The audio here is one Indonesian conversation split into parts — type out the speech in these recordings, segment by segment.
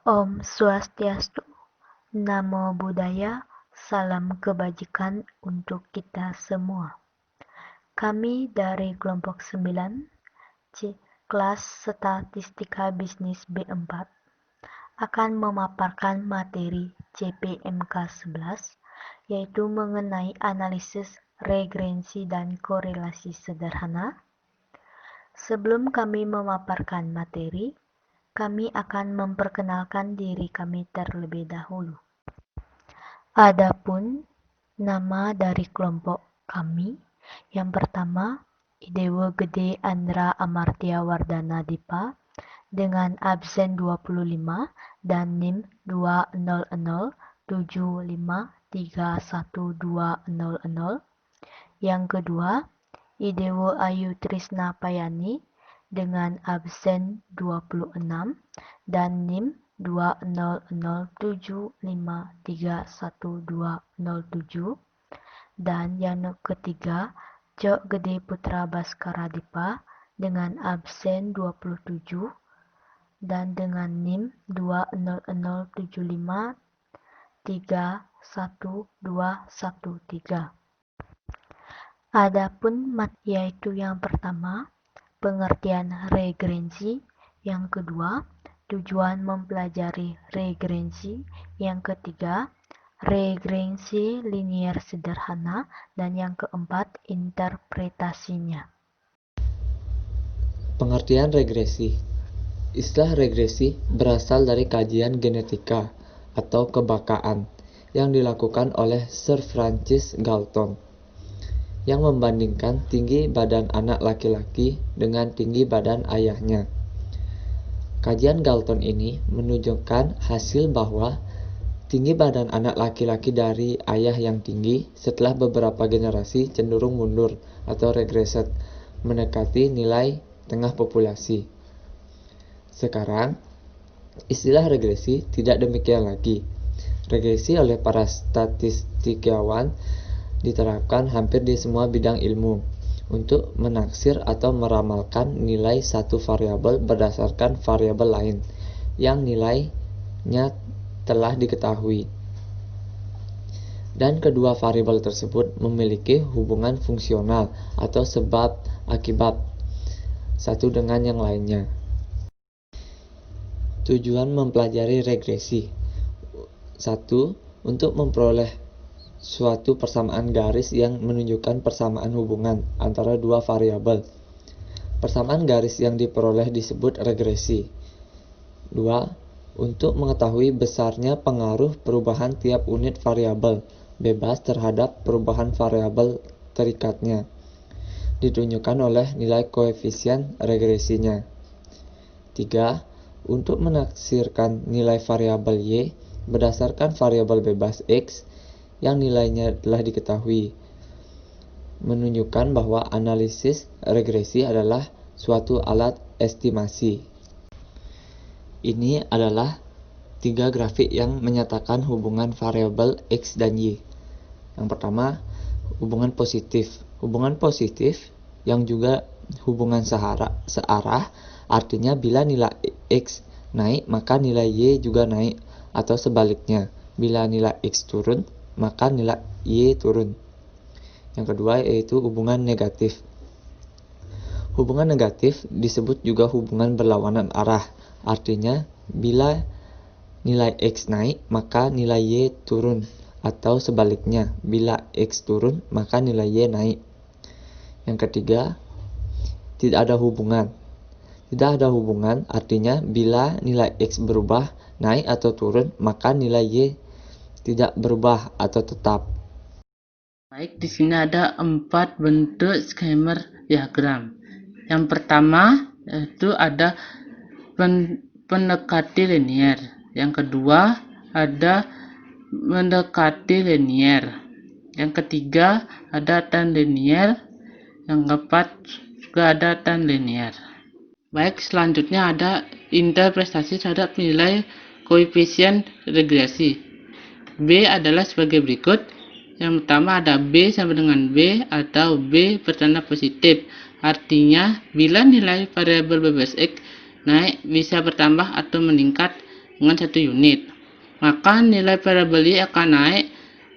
Om Swastiastu, Namo Buddhaya, salam kebajikan untuk kita semua. Kami dari kelompok 9, kelas Statistika Bisnis B4, akan memaparkan materi CPMK 11, yaitu mengenai analisis regresi dan korelasi sederhana. Sebelum kami memaparkan materi, kami akan memperkenalkan diri kami terlebih dahulu. Adapun nama dari kelompok kami, yang pertama, Idewo Gede Andra Amartya Wardana Dipa dengan absen 25 dan NIM 20075312000. Yang kedua, Idewo Ayu Trisna Payani dengan absen 26 dan NIM 20075312007. Dan yang ketiga, Cok Gede Putra Baskara Dipa dengan absen 27 dan dengan NIM 20075312013. Adapun yaitu yang pertama, pengertian regresi, yang kedua, tujuan mempelajari regresi, yang ketiga, regresi linier sederhana, dan yang keempat, interpretasinya. Pengertian regresi. Istilah regresi berasal dari kajian genetika atau kebakaan yang dilakukan oleh Sir Francis Galton, yang membandingkan tinggi badan anak laki-laki dengan tinggi badan ayahnya. Kajian Galton ini menunjukkan hasil bahwa tinggi badan anak laki-laki dari ayah yang tinggi setelah beberapa generasi cenderung mundur atau regreset mendekati nilai tengah populasi. Sekarang, istilah regresi tidak demikian lagi. Regresi oleh para statistikawan diterapkan hampir di semua bidang ilmu untuk menaksir atau meramalkan nilai satu variabel berdasarkan variabel lain yang nilainya telah diketahui. Dan kedua variabel tersebut memiliki hubungan fungsional atau sebab akibat satu dengan yang lainnya. Tujuan mempelajari regresi. 1. Untuk memperoleh suatu persamaan garis yang menunjukkan persamaan hubungan antara dua variabel. Persamaan garis yang diperoleh disebut regresi. 2. Untuk mengetahui besarnya pengaruh perubahan tiap unit variabel bebas terhadap perubahan variabel terikatnya, ditunjukkan oleh nilai koefisien regresinya. 3. Untuk menaksirkan nilai variabel Y berdasarkan variabel bebas X yang nilainya telah diketahui, menunjukkan bahwa analisis regresi adalah suatu alat estimasi. Ini adalah 3 grafik yang menyatakan hubungan variabel X dan Y. Yang pertama, hubungan positif. Hubungan positif yang juga hubungan searah, artinya bila nilai X naik maka nilai Y juga naik, atau sebaliknya, bila nilai X turun maka nilai Y turun. Yang kedua yaitu hubungan negatif. Hubungan negatif disebut juga hubungan berlawanan arah, artinya bila nilai X naik maka nilai Y turun, atau sebaliknya, bila X turun maka nilai Y naik. Yang ketiga, tidak ada hubungan. Tidak ada hubungan artinya bila nilai X berubah, naik atau turun, maka nilai Y tidak berubah atau tetap. Baik, di sini ada 4 bentuk skema diagram. Yang pertama itu ada mendekati linier. Yang kedua ada mendekati linier. Yang ketiga ada tan linier. Yang keempat juga ada tan linier. Baik, selanjutnya ada interpretasi terhadap nilai koefisien regresi. B adalah sebagai berikut. Yang pertama ada B sama dengan B atau B bertanda positif. Artinya bila nilai variabel bebas X naik bisa bertambah atau meningkat dengan 1 unit, maka nilai variabel Y akan naik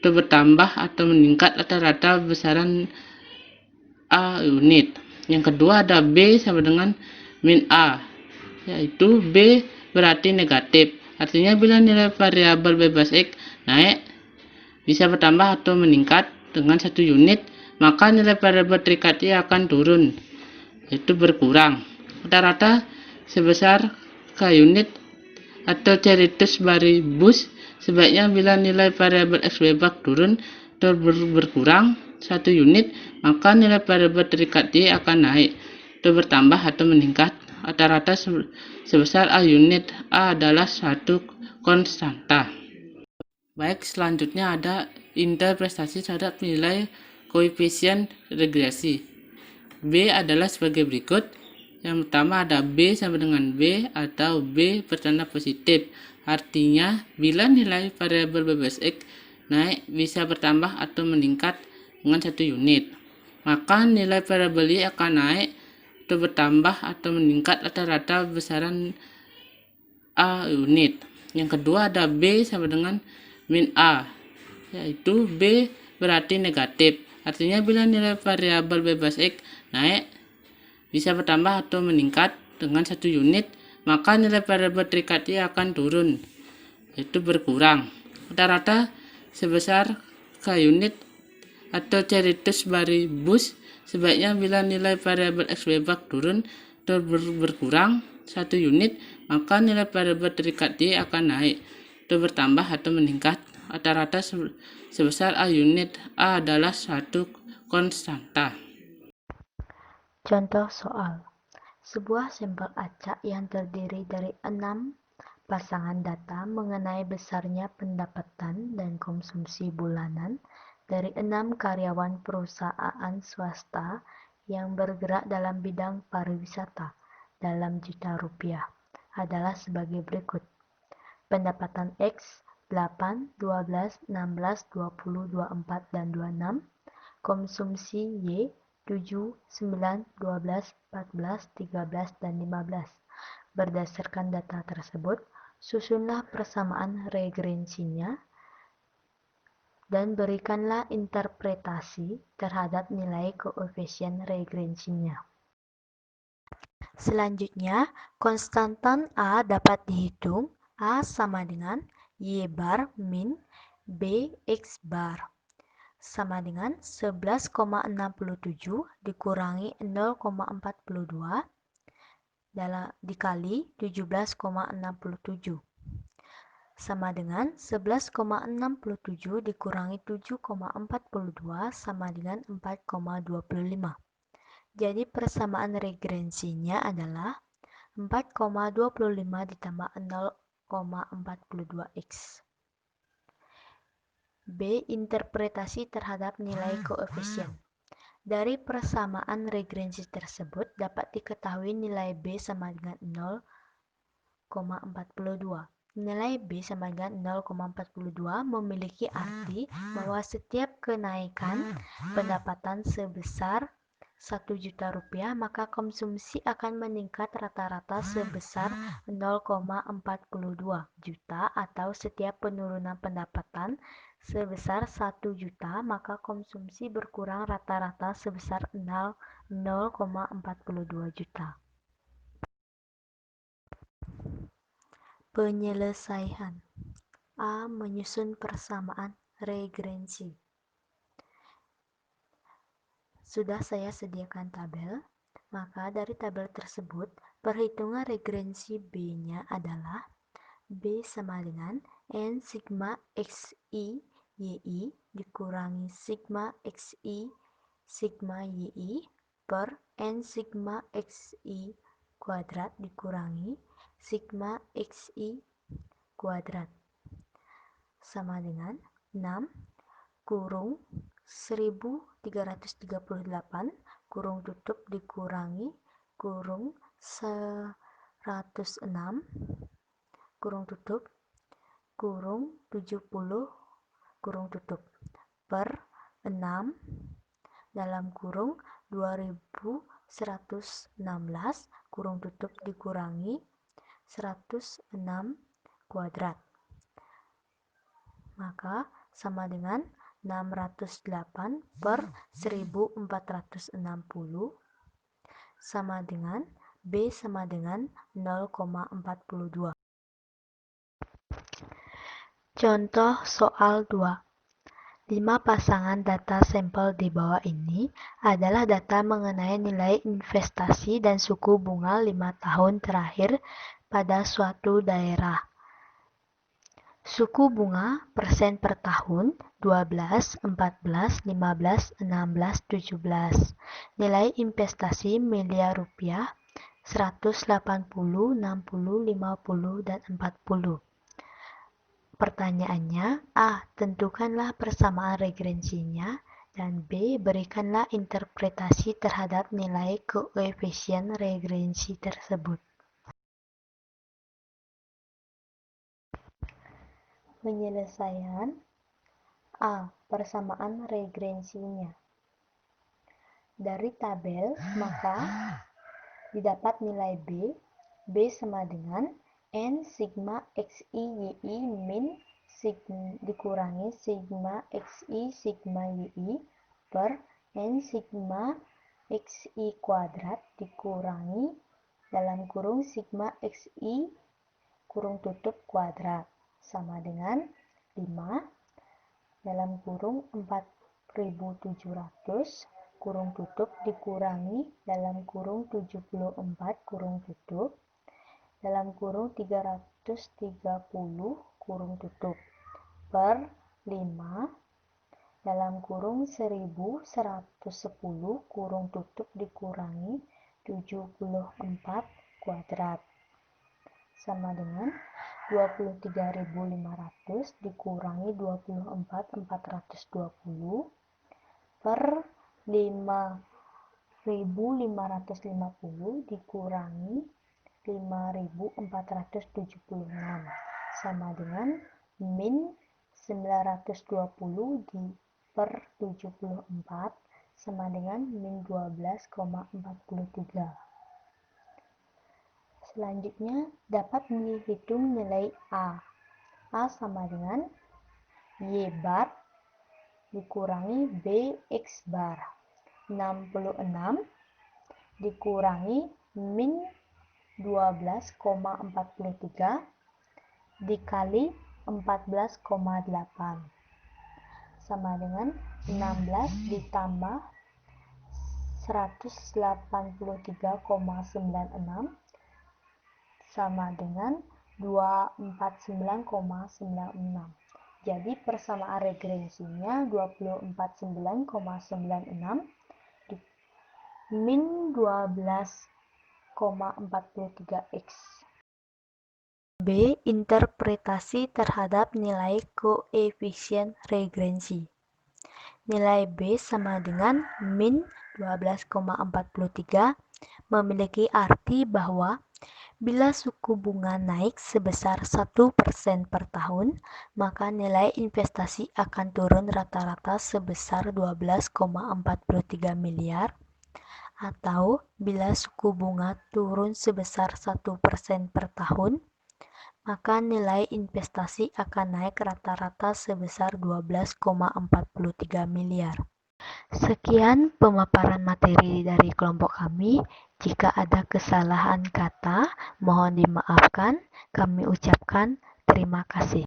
atau bertambah atau meningkat rata-rata besaran A unit. Yang kedua ada B sama dengan min A, yaitu B berarti negatif. Artinya bila nilai variabel bebas X naik bisa bertambah atau meningkat dengan 1 unit, maka nilai variabel terikat Y akan turun, yaitu berkurang rata-rata sebesar K unit atau Ceritus Baribus. Sebaiknya bila nilai variabel X bebas turun atau berkurang 1 unit, maka nilai variabel terikat Y akan naik atau bertambah atau meningkat rata-rata sebesar A unit. A adalah suatu konstanta. Baik, selanjutnya ada interpretasi terhadap nilai koefisien regresi. B adalah sebagai berikut. Yang pertama ada B sama dengan B atau B bertanda positif. Artinya bila nilai variabel bebas X naik bisa bertambah atau meningkat dengan 1 unit, maka nilai variabel Y akan naik atau bertambah atau meningkat rata-rata besaran A unit. Yang kedua ada B sama dengan min A, yaitu B berarti negatif. Artinya bila nilai variabel bebas X naik bisa bertambah atau meningkat dengan 1 unit, maka nilai variabel terikat Y akan turun, yaitu berkurang rata-rata sebesar K unit atau Ceritus Baribus. Sebaiknya bila nilai variabel X bebas turun atau berkurang 1 unit, maka nilai variabel terikat Y akan naik atau bertambah atau meningkat rata-rata sebesar A unit. A adalah suatu konstanta. Contoh soal. Sebuah sampel acak yang terdiri dari 6 pasangan data mengenai besarnya pendapatan dan konsumsi bulanan dari 6 karyawan perusahaan swasta yang bergerak dalam bidang pariwisata dalam juta rupiah adalah sebagai berikut. Pendapatan X 8, 12, 16, 20, 24, dan 26. Konsumsi Y 7, 9, 12, 14, 13, dan 15. Berdasarkan data tersebut, susunlah persamaan regrensinya dan berikanlah interpretasi terhadap nilai koefisien regrensinya. Selanjutnya, konstantan A dapat dihitung. A sama dengan Y bar min B X bar sama dengan 11,67 dikurangi 0,42 dikali 17,67 sama dengan 11,67 dikurangi 7,42 sama dengan 4,25. Jadi persamaan regrensinya adalah 4,25 ditambah 0,42x. B. Interpretasi terhadap nilai koefisien. Dari persamaan regrensi tersebut dapat diketahui nilai B sama dengan 0,42. Nilai B sama dengan 0,42 memiliki arti bahwa setiap kenaikan pendapatan sebesar 1 juta rupiah, maka konsumsi akan meningkat rata-rata sebesar 0,42 juta, atau setiap penurunan pendapatan sebesar 1 juta, maka konsumsi berkurang rata-rata sebesar 0,42 juta. Penyelesaian. A. Menyusun persamaan regrensi. Sudah saya sediakan tabel, maka dari tabel tersebut perhitungan regrensi B-nya adalah B sama dengan N sigma XI YI dikurangi sigma XI sigma YI per N sigma XI kuadrat dikurangi sigma XI kuadrat sama dengan 6 kurung 1338 kurung tutup dikurangi kurung 106 kurung tutup kurung 70 kurung tutup per 6 dalam kurung 2116 kurung tutup dikurangi 106 kuadrat. Maka sama dengan 608 per 1460 sama dengan B sama dengan 0,42. Contoh soal 2. 5 pasangan data sampel di bawah ini adalah data mengenai nilai investasi dan suku bunga 5 tahun terakhir pada suatu daerah. Suku bunga persen per tahun 12, 14, 15, 16, 17. Nilai investasi miliar rupiah 180, 60, 50, dan 40. Pertanyaannya, A. Tentukanlah persamaan regrensinya, dan B. Berikanlah interpretasi terhadap nilai koefisien regrensi tersebut. Penyelesaian. A. Persamaan regrensinya. Dari tabel, maka didapat nilai B. B sama dengan N sigma XI YI min dikurangi sigma XI sigma YI per N sigma XI kuadrat dikurangi dalam kurung sigma XI kurung tutup kuadrat sama dengan 5 dalam kurung 4700 kurung tutup dikurangi dalam kurung 74 kurung tutup dalam kurung 330 kurung tutup per 5 dalam kurung 1110 kurung tutup dikurangi 74 kuadrat sama dengan 23.500 dikurangi 24.420 per 5.550 dikurangi 5.476 sama dengan min 920 per 74 sama dengan min 12,43. Selanjutnya dapat dihitung nilai A. A sama dengan Y bar dikurangi B X bar. 66 dikurangi min 12,43 dikali 14,8 sama dengan 16 ditambah 183,96 sama dengan 249,96. Jadi persamaan regrensinya 249,96 min 12,43x. B. Interpretasi terhadap nilai koefisien regrensi. Nilai B sama dengan min 12,43 memiliki arti bahwa bila suku bunga naik sebesar 1% per tahun, maka nilai investasi akan turun rata-rata sebesar 12,43 miliar. Atau bila suku bunga turun sebesar 1% per tahun, maka nilai investasi akan naik rata-rata sebesar 12,43 miliar. Sekian pemaparan materi dari kelompok kami. Jika ada kesalahan kata, mohon dimaafkan. Kami ucapkan terima kasih.